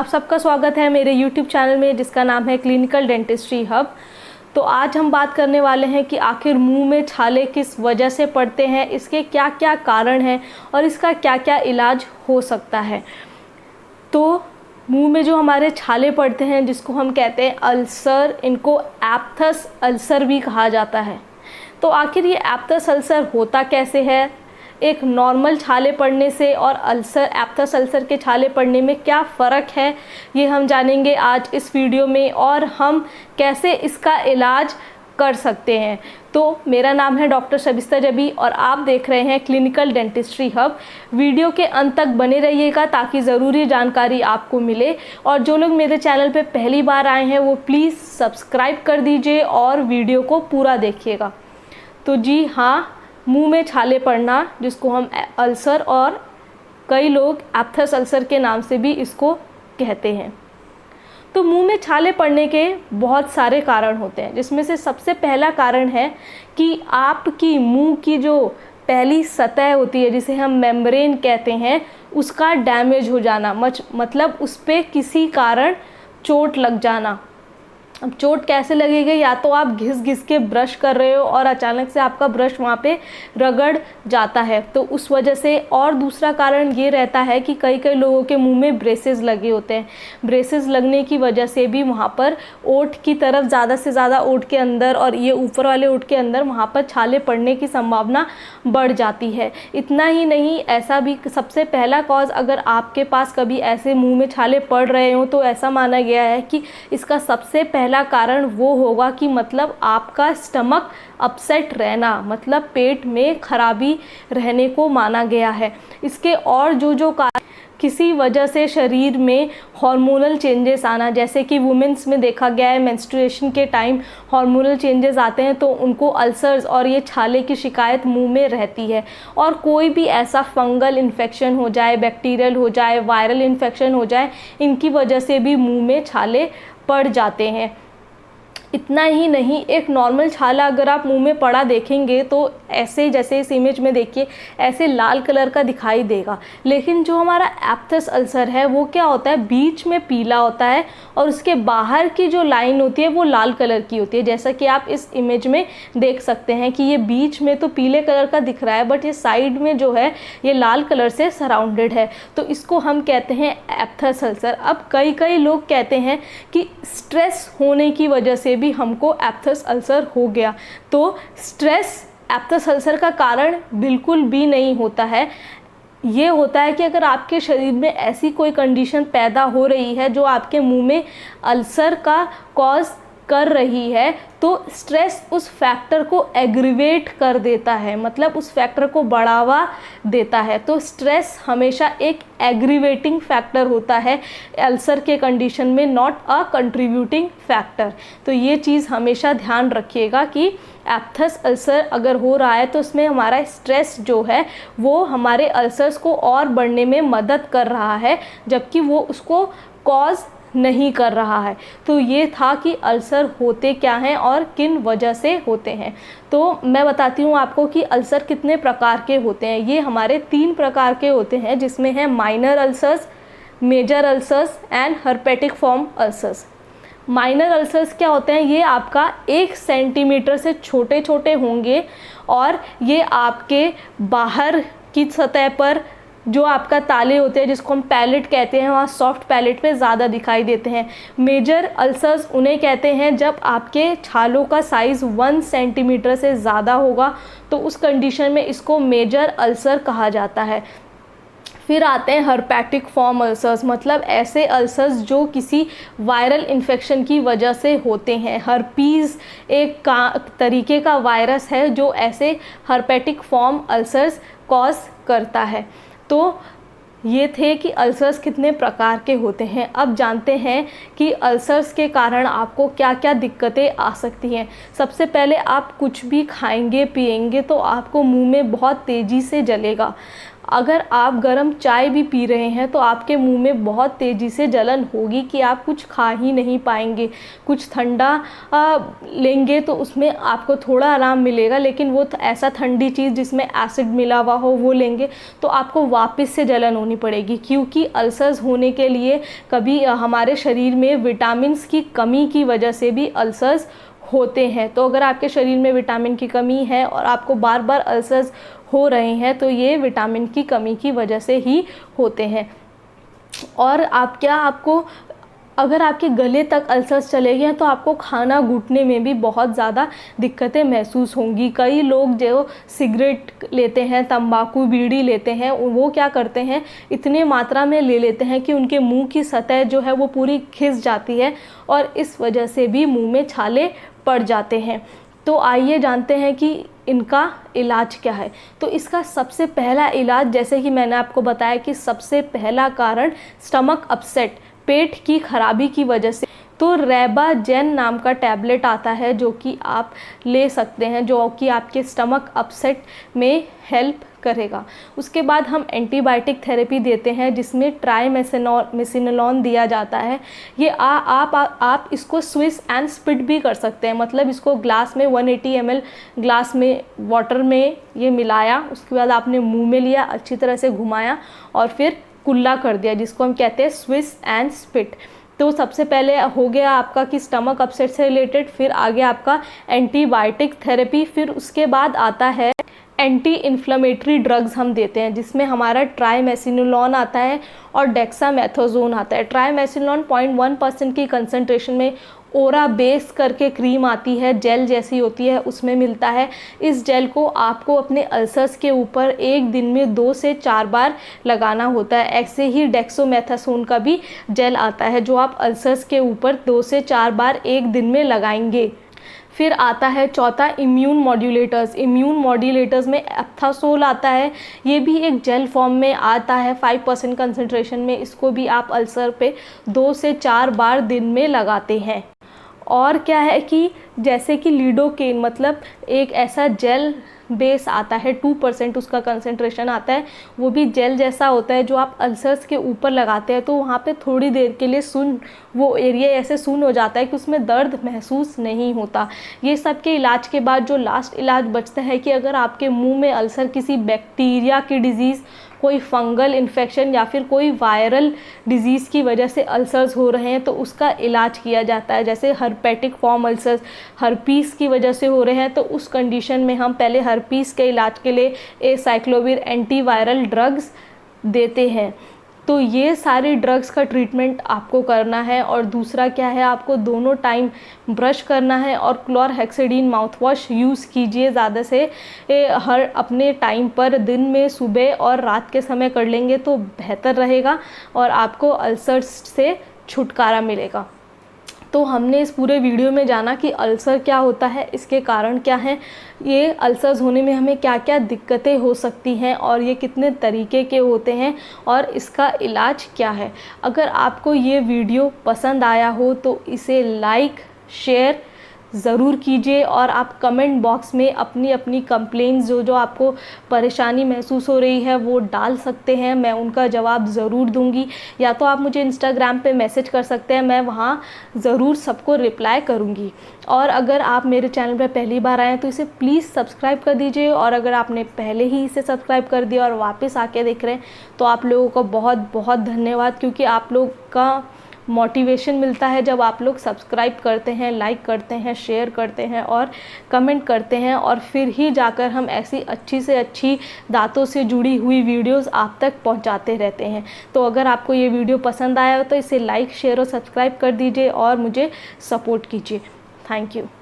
आप सबका स्वागत है मेरे YouTube चैनल में जिसका नाम है क्लिनिकल डेंटिस्ट्री हब। तो आज हम बात करने वाले हैं कि आखिर मुंह में छाले किस वजह से पड़ते हैं, इसके क्या क्या कारण हैं और इसका क्या क्या इलाज हो सकता है। तो मुंह में जो हमारे छाले पड़ते हैं जिसको हम कहते हैं अल्सर, इनको एप्थस अल्सर भी कहा जाता है। तो आखिर ये एप्थस अल्सर होता कैसे है, एक नॉर्मल छाले पड़ने से और एप्थस अल्सर के छाले पड़ने में क्या फ़र्क है, ये हम जानेंगे आज इस वीडियो में और हम कैसे इसका इलाज कर सकते हैं। तो मेरा नाम है डॉक्टर शबिस्ता जबी और आप देख रहे हैं क्लिनिकल डेंटिस्ट्री हब। वीडियो के अंत तक बने रहिएगा ताकि ज़रूरी जानकारी आपको मिले। और जो लोग मेरे चैनल पे पहली बार आए हैं वो प्लीज़ सब्सक्राइब कर दीजिए और वीडियो को पूरा देखिएगा। तो जी हाँ, मुंह में छाले पड़ना जिसको हम अल्सर और कई लोग एप्थस अल्सर के नाम से भी इसको कहते हैं। तो मुंह में छाले पड़ने के बहुत सारे कारण होते हैं, जिसमें से सबसे पहला कारण है कि आपकी मुंह की जो पहली सतह होती है जिसे हम मेम्ब्रेन कहते हैं उसका डैमेज हो जाना, मतलब उस पर किसी कारण चोट लग जाना। अब चोट कैसे लगेगी, या तो आप घिस घिस के ब्रश कर रहे हो और अचानक से आपका ब्रश वहाँ पे रगड़ जाता है तो उस वजह से। और दूसरा कारण ये रहता है कि कई लोगों के मुंह में ब्रेसेस लगे होते हैं। ब्रेसेस लगने की वजह से भी वहाँ पर ओंठ की तरफ ज़्यादा से ज़्यादा ओंठ के अंदर और ये ऊपर वाले ओंठ के अंदर वहाँ पर छाले पड़ने की संभावना बढ़ जाती है। इतना ही नहीं, ऐसा भी सबसे पहला कॉज, अगर आपके पास कभी ऐसे मुँह में छाले पड़ रहे हों तो ऐसा माना गया है कि इसका सबसे पहला कारण वो होगा कि मतलब आपका स्टमक अपसेट रहना, मतलब पेट में खराबी रहने को माना गया है। इसके और जो कारण, किसी वजह से शरीर में हार्मोनल चेंजेस आना, जैसे कि वुमेन्स में देखा गया है मेंस्ट्रुएशन के टाइम हार्मोनल चेंजेस आते हैं तो उनको अल्सर्स और ये छाले की शिकायत मुंह में रहती है। और कोई भी ऐसा फंगल इन्फेक्शन हो जाए, बैक्टीरियल हो जाए, वायरल इन्फेक्शन हो जाए, इनकी वजह से भी मुंह में छाले पड़ जाते हैं। इतना ही नहीं, एक नॉर्मल छाला अगर आप मुंह में पड़ा देखेंगे तो ऐसे, जैसे इस इमेज में देखिए, ऐसे लाल कलर का दिखाई देगा। लेकिन जो हमारा एप्थस अल्सर है वो क्या होता है, बीच में पीला होता है और उसके बाहर की जो लाइन होती है वो लाल कलर की होती है। जैसा कि आप इस इमेज में देख सकते हैं कि ये बीच में तो पीले कलर का दिख रहा है बट ये साइड में जो है ये लाल कलर से सराउंडेड है। तो इसको हम कहते हैं एप्थस अल्सर। अब कई लोग कहते हैं कि स्ट्रेस होने की वजह से भी हमको एप्थस अल्सर हो गया। तो स्ट्रेस एप्थस अल्सर का कारण बिल्कुल भी नहीं होता है। ये होता है कि अगर आपके शरीर में ऐसी कोई कंडीशन पैदा हो रही है जो आपके मुंह में अल्सर का कॉज कर रही है तो स्ट्रेस उस फैक्टर को एग्रीवेट कर देता है, मतलब उस फैक्टर को बढ़ावा देता है। तो स्ट्रेस हमेशा एक एग्रीवेटिंग फैक्टर होता है अल्सर के कंडीशन में, नॉट अ कंट्रीब्यूटिंग फैक्टर। तो ये चीज़ हमेशा ध्यान रखिएगा कि एप्थस अल्सर अगर हो रहा है तो उसमें हमारा स्ट्रेस जो है वो हमारे अल्सर्स को और बढ़ने में मदद कर रहा है, जबकि वो उसको कॉज नहीं कर रहा है। तो ये था कि अल्सर होते क्या हैं और किन वजह से होते हैं। तो मैं बताती हूँ आपको कि अल्सर कितने प्रकार के होते हैं। ये हमारे 3 प्रकार के होते हैं, जिसमें है minor ulcers, major ulcers and herpetiform ulcers. Minor ulcers क्या होते हैं, ये आपका 1 सेंटीमीटर से छोटे छोटे होंगे और ये आपके बाहर की सतह पर जो आपका ताले होते हैं जिसको हम पैलेट कहते हैं, वहाँ सॉफ्ट पैलेट पे ज़्यादा दिखाई देते हैं। मेजर अल्सर्स उन्हें कहते हैं जब आपके छालों का साइज़ 1 सेंटीमीटर से ज़्यादा होगा तो उस कंडीशन में इसको मेजर अल्सर कहा जाता है। फिर आते हैं हर्पेटिक फॉर्म अल्सर्स, मतलब ऐसे अल्सर्स जो किसी वायरल इन्फेक्शन की वजह से होते हैं। हर्पीज़ एक तरीके का वायरस है जो ऐसे हर्पेटिक फॉर्म अल्सर्स कॉज करता है। तो ये थे कि अल्सर्स कितने प्रकार के होते हैं। अब जानते हैं कि अल्सर्स के कारण आपको क्या क्या दिक्कतें आ सकती हैं। सबसे पहले, आप कुछ भी खाएंगे पिएंगे तो आपको मुंह में बहुत तेज़ी से जलेगा। अगर आप गर्म चाय भी पी रहे हैं तो आपके मुंह में बहुत तेज़ी से जलन होगी कि आप कुछ खा ही नहीं पाएंगे। कुछ ठंडा लेंगे तो उसमें आपको थोड़ा आराम मिलेगा, लेकिन वो ऐसा ठंडी चीज़ जिसमें एसिड मिला हुआ हो वो लेंगे तो आपको वापस से जलन होनी पड़ेगी। क्योंकि अल्सर्स होने के लिए कभी हमारे शरीर में विटामिन्स की कमी की वजह से भी अल्सर्स होते हैं। तो अगर आपके शरीर में विटामिन की कमी है और आपको बार बार अल्सर्स हो रहे हैं तो ये विटामिन की कमी की वजह से ही होते हैं। और आपको अगर आपके गले तक अल्सर्स चले गए हैं तो आपको खाना घुटने में भी बहुत ज़्यादा दिक्कतें महसूस होंगी। कई लोग जो सिगरेट लेते हैं, तंबाकू बीड़ी लेते हैं, वो क्या करते हैं, इतने मात्रा में ले लेते हैं कि उनके मुंह की सतह जो है वो पूरी खिस जाती है और इस वजह से भी मुंह में छाले पड़ जाते हैं। तो आइए जानते हैं कि इनका इलाज क्या है। तो इसका सबसे पहला इलाज, जैसे कि मैंने आपको बताया कि सबसे पहला कारण स्टमक अपसेट, पेट की खराबी की वजह से, तो रेबाजेन नाम का टैबलेट आता है जो कि आप ले सकते हैं, जो कि आपके स्टमक अपसेट में हेल्प करेगा। उसके बाद हम एंटीबायोटिक थेरेपी देते हैं जिसमें ट्राइमेसिनोलॉन दिया जाता है। ये आप इसको स्विस एंड स्पिट भी कर सकते हैं, मतलब इसको ग्लास में 180 ml ग्लास में वाटर में ये मिलाया, उसके बाद आपने मुंह में लिया, अच्छी तरह से घुमाया और फिर कुल्ला कर दिया, जिसको हम कहते हैं स्विस एंड स्पिट। तो सबसे पहले हो गया आपका कि स्टमक अपसेट से रिलेटेड, फिर आगे आपका एंटीबायोटिक थेरेपी, फिर उसके बाद आता है एंटी इन्फ्लेमेटरी ड्रग्स हम देते हैं जिसमें हमारा ट्राइमेसिनोलॉन आता है और डेक्सामेथासोन आता है। ट्राइमेसिनोलॉन 0.1% की कंसंट्रेशन में ओरा बेस करके क्रीम आती है, जेल जैसी होती है, उसमें मिलता है। इस जेल को आपको अपने अल्सर्स के ऊपर एक दिन में 2 से 4 बार लगाना होता है। ऐसे ही डेक्सामेथासोन का भी जेल आता है जो आप अल्सर्स के ऊपर 2 से 4 बार एक दिन में लगाएंगे। फिर आता है चौथा इम्यून मॉड्यूलेटर्स। इम्यून मॉड्यूलेटर्स में एप्थासोल आता है, ये भी एक जेल फॉर्म में आता है 5% कंसंट्रेशन में। इसको भी आप अल्सर पे 2 से 4 बार दिन में लगाते हैं। और क्या है कि जैसे कि लिडोकेन, मतलब एक ऐसा जेल बेस आता है, 2% उसका कंसंट्रेशन आता है, वो भी जेल जैसा होता है जो आप अल्सर्स के ऊपर लगाते हैं तो वहाँ पे थोड़ी देर के लिए वो एरिया ऐसे सुन्न हो जाता है कि उसमें दर्द महसूस नहीं होता। ये सब के इलाज के बाद जो लास्ट इलाज बचता है कि अगर आपके मुंह में अल्सर किसी बैक्टीरिया की डिजीज़, कोई फंगल इन्फेक्शन या फिर कोई वायरल डिजीज़ की वजह से अल्सर्स हो रहे हैं तो उसका इलाज किया जाता है। जैसे हर्पेटिक फॉर्म अल्सर्स हर्पीस की वजह से हो रहे हैं तो उस कंडीशन में हम पहले हर्पीस के इलाज के लिए एसाइक्लोविर एंटीवायरल ड्रग्स देते हैं। तो ये सारे ड्रग्स का ट्रीटमेंट आपको करना है। और दूसरा क्या है, आपको दोनों टाइम ब्रश करना है और क्लोरहेक्सिडीन माउथ वॉश यूज़ कीजिए ज़्यादा से हर अपने टाइम पर, दिन में सुबह और रात के समय कर लेंगे तो बेहतर रहेगा और आपको अल्सर्स से छुटकारा मिलेगा। तो हमने इस पूरे वीडियो में जाना कि अल्सर क्या होता है, इसके कारण क्या हैं, ये अल्सर्स होने में हमें क्या क्या दिक्कतें हो सकती हैं और ये कितने तरीके के होते हैं और इसका इलाज क्या है। अगर आपको ये वीडियो पसंद आया हो तो इसे लाइक शेयर ज़रूर कीजिए और आप कमेंट बॉक्स में अपनी अपनी कंप्लेंट्स जो आपको परेशानी महसूस हो रही है वो डाल सकते हैं, मैं उनका जवाब ज़रूर दूंगी। या तो आप मुझे इंस्टाग्राम पे मैसेज कर सकते हैं, मैं वहाँ ज़रूर सबको रिप्लाई करूँगी। और अगर आप मेरे चैनल पर पहली बार आए हैं तो इसे प्लीज़ सब्सक्राइब कर दीजिए, और अगर आपने पहले ही इसे सब्सक्राइब कर दिया और वापस आके देख रहे हैं तो आप लोगों का बहुत बहुत धन्यवाद, क्योंकि आप लोग का मोटिवेशन मिलता है जब आप लोग सब्सक्राइब करते हैं, लाइक करते हैं, शेयर करते हैं और कमेंट करते हैं, और फिर ही जाकर हम ऐसी अच्छी से अच्छी दांतों से जुड़ी हुई वीडियोस आप तक पहुंचाते रहते हैं। तो अगर आपको ये वीडियो पसंद आया हो तो इसे लाइक शेयर और सब्सक्राइब कर दीजिए और मुझे सपोर्ट कीजिए। Thank you.